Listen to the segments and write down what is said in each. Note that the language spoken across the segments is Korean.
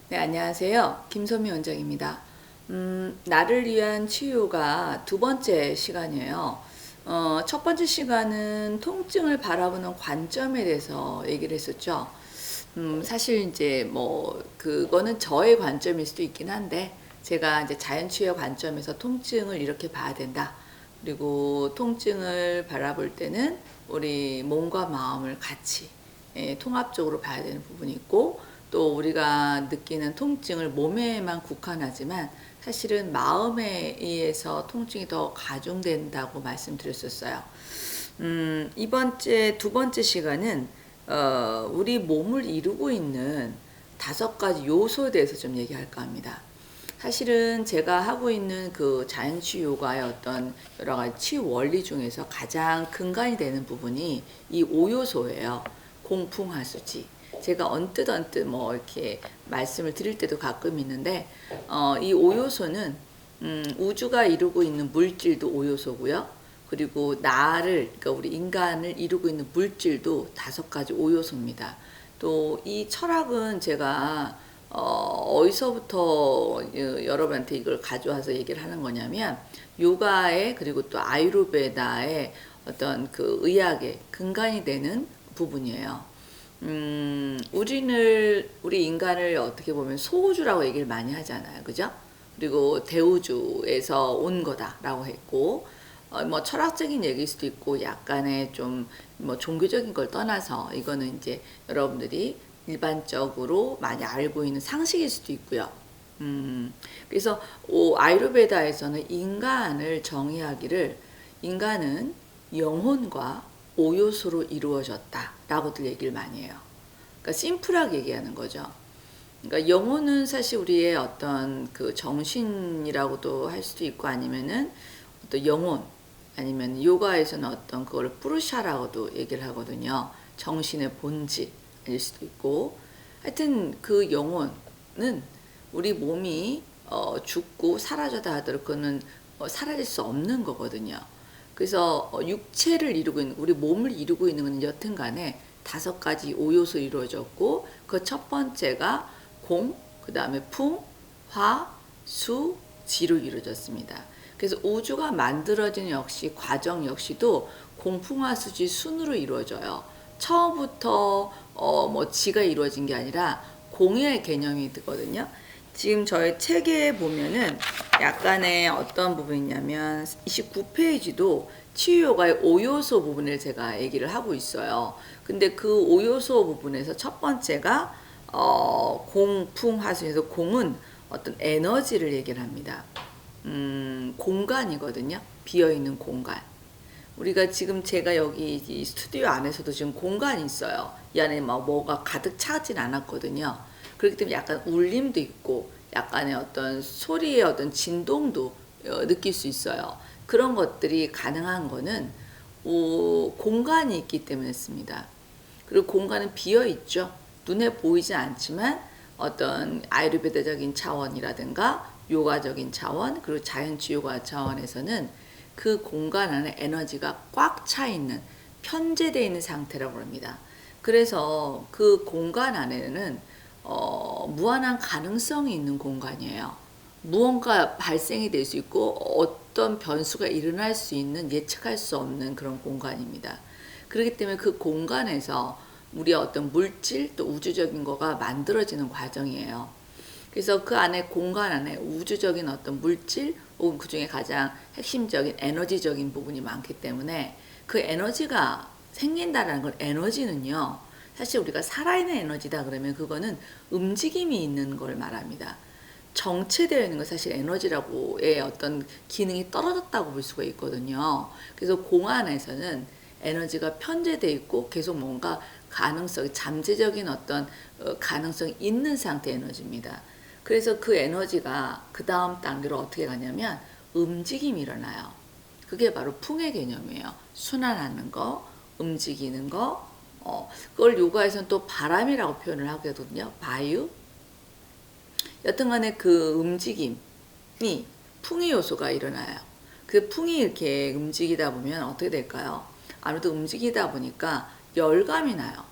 네, 안녕하세요. 김선미 원장입니다. 나를 위한 치유가 두 번째 시간이에요. 첫 번째 시간은 통증을 바라보는 관점에 대해서 얘기를 했었죠. 사실 이제 뭐, 그거는 저의 관점일 수도 있긴 한데, 제가 이제 자연치유의 관점에서 통증을 이렇게 봐야 된다. 그리고 통증을 바라볼 때는 우리 몸과 마음을 같이 통합적으로 봐야 되는 부분이 있고, 또 우리가 느끼는 통증을 몸에만 국한하지만 사실은 마음에 의해서 통증이 더 가중된다고 말씀드렸었어요. 두 번째 시간은 우리 몸을 이루고 있는 다섯 가지 요소에 대해서 좀 얘기할까 합니다. 사실은 제가 하고 있는 그 자연치유 요가의 어떤 여러 가지 치유 원리 중에서 가장 근간이 되는 부분이 이 5요소예요. 공풍하수지. 제가 언뜻 뭐 이렇게 말씀을 드릴 때도 가끔 있는데, 이 5요소는 우주가 이루고 있는 물질도 5요소고요. 그리고 그러니까 우리 인간을 이루고 있는 물질도 다섯 가지 5요소입니다. 또 이 철학은 제가 어디서부터 여러분한테 이걸 가져와서 얘기를 하는 거냐면, 요가의 그리고 또 아유르베다의 어떤 그 의학의 근간이 되는 부분이에요. 우리 인간을 어떻게 보면 소우주라고 얘기를 많이 하잖아요. 그죠? 그리고 대우주에서 온 거다라고 했고, 뭐 철학적인 얘기일 수도 있고, 약간의 좀 뭐 종교적인 걸 떠나서 이거는 이제 여러분들이 일반적으로 많이 알고 있는 상식일 수도 있고요. 그래서 아유르베다에서는 인간을 정의하기를, 인간은 영혼과 오요소로 이루어졌다라고들 얘기를 많이 해요. 그러니까 심플하게 얘기하는 거죠. 그러니까 영혼은 사실 우리의 어떤 그 정신이라고도 할 수도 있고, 아니면은 어떤 영혼, 아니면 요가에서는 어떤 그걸 뿌르샤라고도 얘기를 하거든요. 정신의 본질일 수도 있고, 하여튼 그 영혼은 우리 몸이 죽고 사라져다 하더라도 그거는 사라질 수 없는 거거든요. 그래서 육체를 이루고 있는, 우리 몸을 이루고 있는 건 여튼 간에 다섯 가지 5요소 이루어졌고, 그 첫 번째가 공, 그 다음에 풍, 화, 수, 지로 이루어졌습니다. 그래서 우주가 만들어지는 과정 역시도 공풍화수지 순으로 이루어져요. 처음부터 뭐 지가 이루어진 게 아니라 공의 개념이 있거든요. 지금 저희 책에 보면은 약간의 어떤 부분이 있냐면 29페이지도 치유요가의 5요소 부분을 제가 얘기를 하고 있어요. 근데 그 5요소 부분에서 첫 번째가 공풍화수에서 공은 어떤 에너지를 얘기를 합니다. 공간이거든요. 비어있는 공간. 우리가 지금 제가 여기 이 스튜디오 안에서도 지금 공간이 있어요. 이 안에 막 뭐가 가득 차진 않았거든요. 그렇기 때문에 약간 울림도 있고, 약간의 어떤 소리의 어떤 진동도 느낄 수 있어요. 그런 것들이 가능한 거는 공간이 있기 때문이었습니다. 그리고 공간은 비어 있죠. 눈에 보이지 않지만 어떤 아유르베다적인 차원이라든가 요가적인 차원, 그리고 자연치유가 차원에서는 그 공간 안에 에너지가 꽉 차 있는, 편재되어 있는 상태라고 합니다. 그래서 그 공간 안에는 무한한 가능성이 있는 공간이에요. 무언가 발생이 될 수 있고 어떤 변수가 일어날 수 있는, 예측할 수 없는 그런 공간입니다. 그렇기 때문에 그 공간에서 우리의 어떤 물질 또 우주적인 거가 만들어지는 과정이에요. 그래서 그 안에 공간 안에 우주적인 어떤 물질 혹은 그 중에 가장 핵심적인 에너지적인 부분이 많기 때문에 그 에너지가 생긴다는 걸, 에너지는요 사실 우리가 살아있는 에너지다 그러면 그거는 움직임이 있는 걸 말합니다. 정체되어 있는 건 사실 에너지라고의 어떤 기능이 떨어졌다고 볼 수가 있거든요. 그래서 공안에서는 에너지가 편재되어 있고 계속 뭔가 가능성, 잠재적인 어떤 가능성이 있는 상태의 에너지입니다. 그래서 그 에너지가 그 다음 단계로 어떻게 가냐면 움직임이 일어나요. 그게 바로 풍의 개념이에요. 순환하는 거, 움직이는 거, 그걸 요가에서는 또 바람이라고 표현을 하거든요. 바유. 여튼간에 그 움직임이 풍의 요소가 일어나요. 그 풍이 이렇게 움직이다 보면 어떻게 될까요? 아무래도 움직이다 보니까 열감이 나요.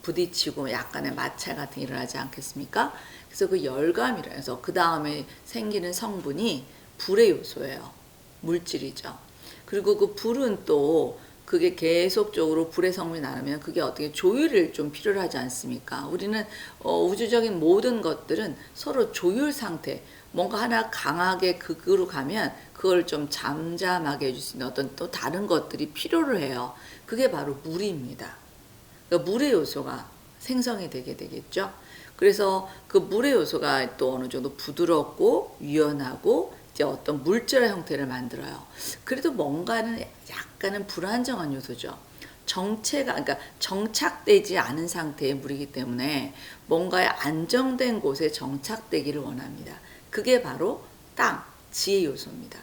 부딪히고 약간의 마찰 같은 게 일어나지 않겠습니까? 그래서 그 열감이라 해서 그 다음에 생기는 성분이 불의 요소예요. 물질이죠. 그리고 그 불은 또 그게 계속적으로 불의 성분이 나누면 그게 어떻게 조율을 좀 필요로 하지 않습니까? 우리는 우주적인 모든 것들은 서로 조율 상태, 뭔가 하나 강하게 극으로 가면 그걸 좀 잠잠하게 해줄 수 있는 어떤 또 다른 것들이 필요로 해요. 그게 바로 물입니다. 그러니까 물의 요소가 생성이 되게 되겠죠. 그래서 그 물의 요소가 또 어느 정도 부드럽고 유연하고 이제 어떤 물질의 형태를 만들어요. 그래도 뭔가는 약간은 불안정한 요소죠. 그러니까 정착되지 않은 상태의 물이기 때문에 뭔가에 안정된 곳에 정착되기를 원합니다. 그게 바로 땅, 지의 요소입니다.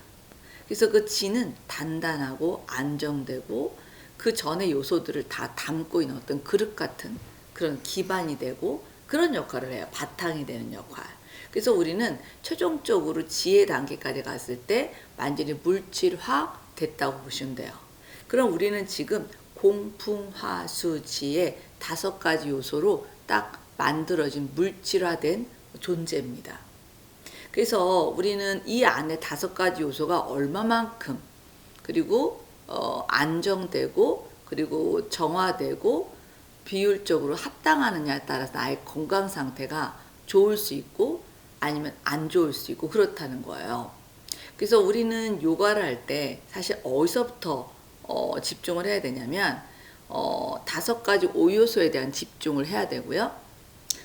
그래서 그 지는 단단하고 안정되고 그 전의 요소들을 다 담고 있는 어떤 그릇 같은 그런 기반이 되고 그런 역할을 해요. 바탕이 되는 역할. 그래서 우리는 최종적으로 지혜 단계까지 갔을 때 완전히 물질화 됐다고 보시면 돼요. 그럼 우리는 지금 공풍화수지의 5가지 요소로 딱 만들어진 물질화된 존재입니다. 그래서 우리는 이 안에 5가지 요소가 얼마만큼 그리고 안정되고 그리고 정화되고 비율적으로 합당하느냐에 따라서 나의 건강 상태가 좋을 수 있고 아니면 안 좋을 수 있고 그렇다는 거예요. 그래서 우리는 요가를 할 때 사실 어디서부터 집중을 해야 되냐면 5가지 5요소에 대한 집중을 해야 되고요.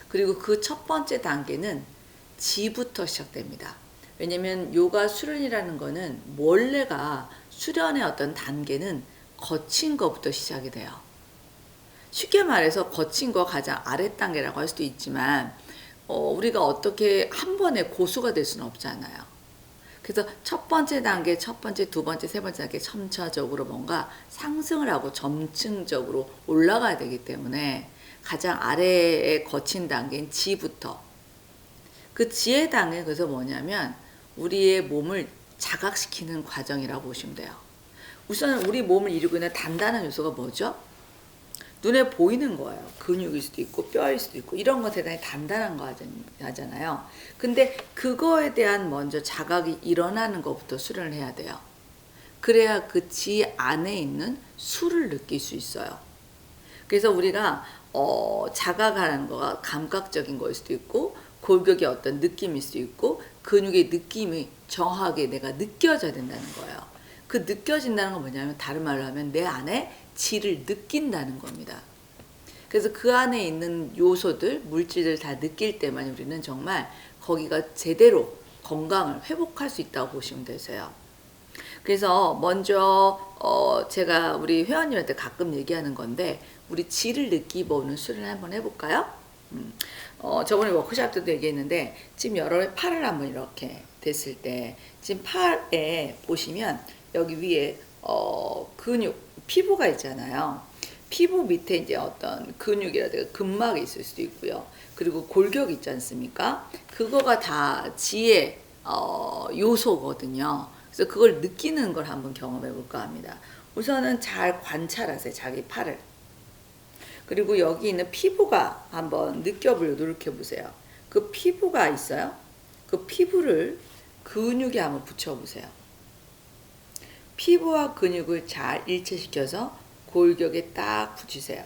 그리고 그 첫 번째 단계는 지부터 시작됩니다. 왜냐면 요가 수련이라는 거는 원래가 수련의 어떤 단계는 거친 것부터 시작이 돼요. 쉽게 말해서 거친 거 가장 아래 단계라고 할 수도 있지만 우리가 어떻게 한 번에 고수가 될 수는 없잖아요. 그래서 첫 번째 단계, 첫 번째, 두 번째, 세 번째 단계 점차적으로 뭔가 상승을 하고 점층적으로 올라가야 되기 때문에 가장 아래에 거친 단계인 지부터 그 지의 단계 그래서 뭐냐면 우리의 몸을 자각시키는 과정이라고 보시면 돼요. 우선 우리 몸을 이루고 있는 단단한 요소가 뭐죠? 눈에 보이는 거예요. 근육일 수도 있고 뼈일 수도 있고 이런 거 대단히 단단한 거 하잖아요. 근데 그거에 대한 먼저 자각이 일어나는 것부터 수련을 해야 돼요. 그래야 그 지 안에 있는 수를 느낄 수 있어요. 그래서 우리가 자각하는 거가 감각적인 거일 수도 있고 골격의 어떤 느낌일 수도 있고 근육의 느낌이 정확하게 내가 느껴져야 된다는 거예요. 그 느껴진다는 건 뭐냐면 다른 말로 하면 내 안에 지를 느낀다는 겁니다. 그래서 그 안에 있는 요소들, 물질들 다 느낄 때만 우리는 정말 거기가 제대로 건강을 회복할 수 있다고 보시면 되세요. 그래서 먼저 제가 우리 회원님한테 가끔 얘기하는 건데 우리 지를 느끼보는 수련을 한번 해볼까요? 저번에 워크숍 때도 얘기했는데 지금 여러분의 팔을 한번 이렇게 됐을 때 지금 팔에 보시면 여기 위에 근육, 피부가 있잖아요. 피부 밑에 이제 어떤 근육이라든가 근막이 있을 수도 있고요. 그리고 골격 있지 않습니까? 그거가 다 지의 요소거든요. 그래서 그걸 느끼는 걸 한번 경험해 볼까 합니다. 우선은 잘 관찰하세요. 자기 팔을. 그리고 여기 있는 피부가 한번 느껴보려고 노력해 보세요. 그 피부가 있어요. 그 피부를 근육에 한번 붙여보세요. 피부와 근육을 잘 일체시켜서 골격에 딱 붙이세요.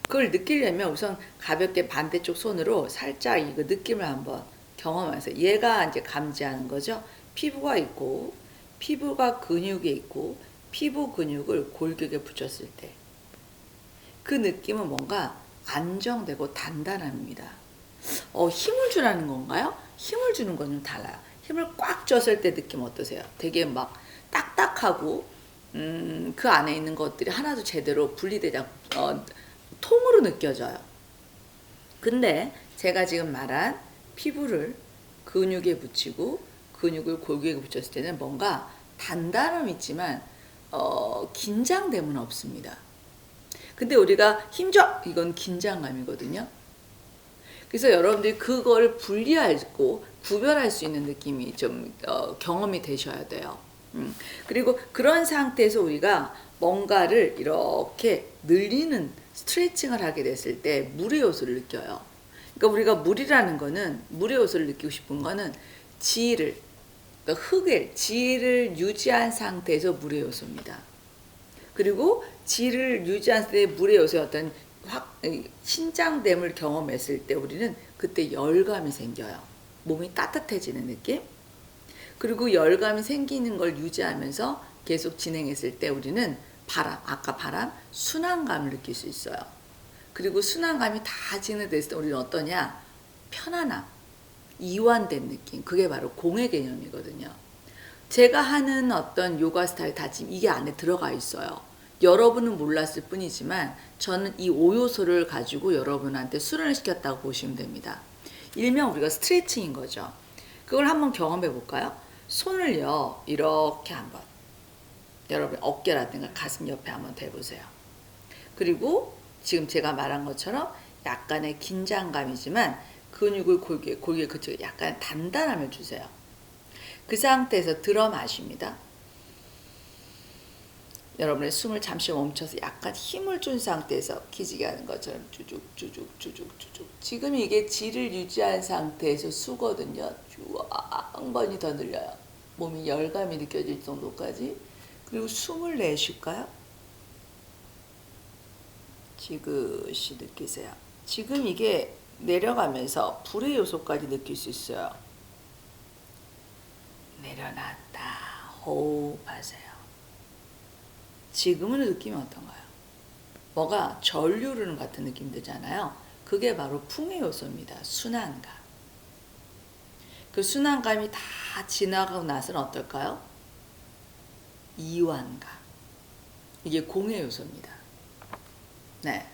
그걸 느끼려면 우선 가볍게 반대쪽 손으로 살짝 이거 느낌을 한번 경험하세요. 얘가 이제 감지하는 거죠. 피부가 있고 피부가 근육에 있고 피부 근육을 골격에 붙였을 때 그 느낌은 뭔가 안정되고 단단합니다. 힘을 주라는 건가요? 힘을 주는 건 좀 달라요. 힘을 꽉 줬을 때 느낌 어떠세요? 되게 막 딱딱하고 그 안에 있는 것들이 하나도 제대로 분리되지 않고 통으로 느껴져요. 근데 제가 지금 말한 피부를 근육에 붙이고 근육을 골격에 붙였을 때는 뭔가 단단함이 있지만 긴장됨은 없습니다. 근데 우리가 힘줘! 이건 긴장감이거든요. 그래서 여러분들이 그걸 분리하고 구별할 수 있는 느낌이 좀 경험이 되셔야 돼요. 그리고 그런 상태에서 우리가 뭔가를 이렇게 늘리는 스트레칭을 하게 됐을 때 물의 요소를 느껴요. 그러니까 우리가 물이라는 거는, 물의 요소를 느끼고 싶은 거는 지를, 그러니까 흙을, 지를 유지한 상태에서 물의 요소입니다. 그리고 지를 유지한 상태의 물의 요소의 어떤 신장됨을 경험했을 때 우리는 그때 열감이 생겨요. 몸이 따뜻해지는 느낌? 그리고 열감이 생기는 걸 유지하면서 계속 진행했을 때 우리는 아까 순환감을 느낄 수 있어요. 그리고 순환감이 다 진행됐을 때 우리는 어떠냐? 편안함, 이완된 느낌. 그게 바로 공의 개념이거든요. 제가 하는 어떤 요가 스타일 다 지금 이게 안에 들어가 있어요. 여러분은 몰랐을 뿐이지만 저는 이 5요소를 가지고 여러분한테 수련을 시켰다고 보시면 됩니다. 일명 우리가 스트레칭인 거죠. 그걸 한번 경험해 볼까요? 손을요, 이렇게 한번 여러분 어깨라든가 가슴 옆에 한번 대보세요. 그리고 지금 제가 말한 것처럼 약간의 긴장감이지만 근육을 골격에 그쪽에 약간 단단함을 주세요. 그 상태에서 들어 마십니다. 여러분의 숨을 잠시 멈춰서 약간 힘을 준 상태에서 기지개 하는 것처럼 쭉쭉. 지금 이게 지를 유지한 상태에서 수거든요. 쭉 한 번이 더 늘려요. 몸이 열감이 느껴질 정도까지. 그리고 숨을 내쉴까요? 지그시 느끼세요. 지금 이게 내려가면서 불의 요소까지 느낄 수 있어요. 내려놨다. 호흡하세요. 지금은 느낌이 어떤가요? 뭐가 전류르는 같은 느낌 들잖아요. 그게 바로 풍의 요소입니다. 순환감. 그 순환감이 다 지나가고 나서는 어떨까요? 이완감. 이게 공의 요소입니다. 네.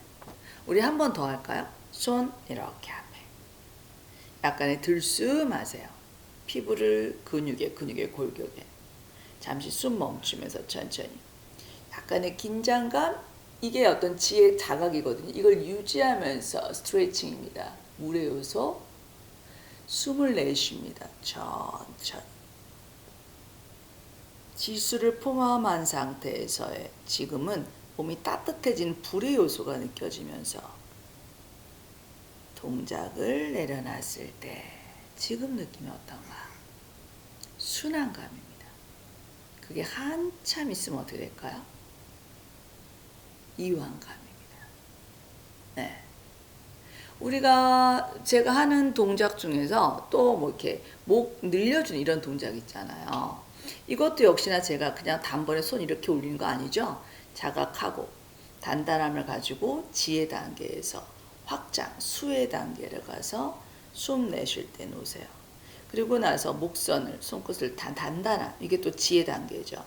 우리 한 번 더 할까요? 손 이렇게 앞에. 약간의 들숨하세요. 피부를 근육에 골격에. 잠시 숨 멈추면서 천천히. 약간의 긴장감, 이게 어떤 지의 자각이거든요. 이걸 유지하면서 스트레칭입니다. 물의 요소, 숨을 내쉽니다. 천천히. 지수를 포함한 상태에서의 지금은 몸이 따뜻해진 불의 요소가 느껴지면서 동작을 내려놨을 때 지금 느낌이 어떤가? 순환감입니다. 그게 한참 있으면 어떻게 될까요? 이완감입니다. 네. 제가 하는 동작 중에서 또 뭐 이렇게 목 늘려주는 이런 동작 있잖아요. 이것도 역시나 제가 그냥 단번에 손 이렇게 올리는 거 아니죠? 자각하고 단단함을 가지고 지혜 단계에서 확장, 수혜 단계를 가서 숨 내쉴 때 놓으세요. 그리고 나서 목선을, 손끝을 단단한, 이게 또 지혜 단계죠.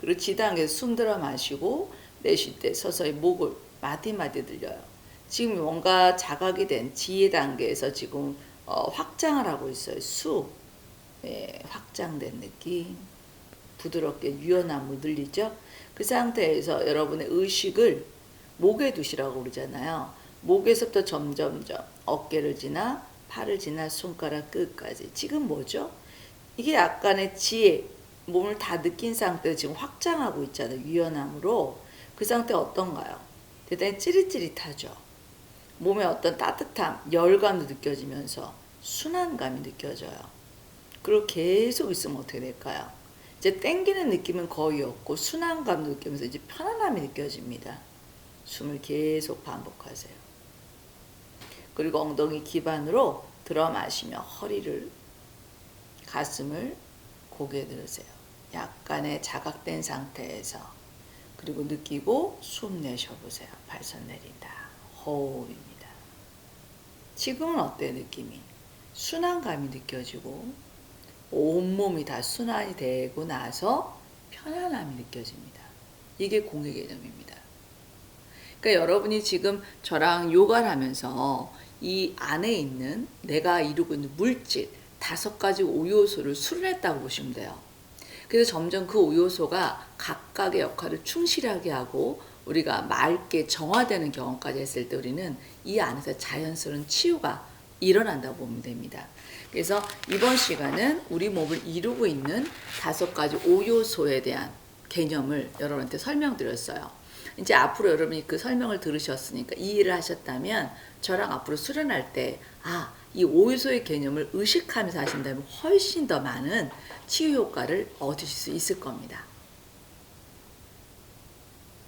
그리고 지 단계에서 숨 들어 마시고 내쉴 때 서서히 목을 마디마디 들려요. 지금 뭔가 자각이 된 지혜 단계에서 지금 확장을 하고 있어요. 확장된 느낌. 부드럽게 유연함을 늘리죠. 그 상태에서 여러분의 의식을 목에 두시라고 그러잖아요. 목에서부터 점점점 어깨를 지나 팔을 지나 손가락 끝까지. 지금 뭐죠? 이게 약간의 지혜, 몸을 다 느낀 상태에서 지금 확장하고 있잖아요. 유연함으로. 그 상태 어떤가요? 대단히 찌릿찌릿하죠. 몸에 어떤 따뜻함, 열감도 느껴지면서 순환감이 느껴져요. 그리고 계속 있으면 어떻게 될까요? 이제 땡기는 느낌은 거의 없고 순환감도 느끼면서 이제 편안함이 느껴집니다. 숨을 계속 반복하세요. 그리고 엉덩이 기반으로 들어 마시며 허리를, 가슴을 고개 들으세요. 약간의 자각된 상태에서. 그리고 느끼고 숨 내쉬어보세요. 발선 내린다. 호흡입니다. 지금은 어때요, 느낌이? 순환감이 느껴지고 온몸이 다 순환이 되고 나서 편안함이 느껴집니다. 이게 공의 개념입니다. 그러니까 여러분이 지금 저랑 요가를 하면서 이 안에 있는 내가 이루고 있는 물질 5가지 5요소를 수련했다고 보시면 돼요. 그래서 점점 그 5요소가 각각의 역할을 충실하게 하고 우리가 맑게 정화되는 경험까지 했을 때 우리는 이 안에서 자연스러운 치유가 일어난다고 보면 됩니다. 그래서 이번 시간은 우리 몸을 이루고 있는 5가지 5요소에 대한 개념을 여러분한테 설명드렸어요. 이제 앞으로 여러분이 그 설명을 들으셨으니까 이해를 하셨다면 저랑 앞으로 수련할 때 이 오요소의 개념을 의식하면서 하신다면 훨씬 더 많은 치유 효과를 얻으실 수 있을 겁니다.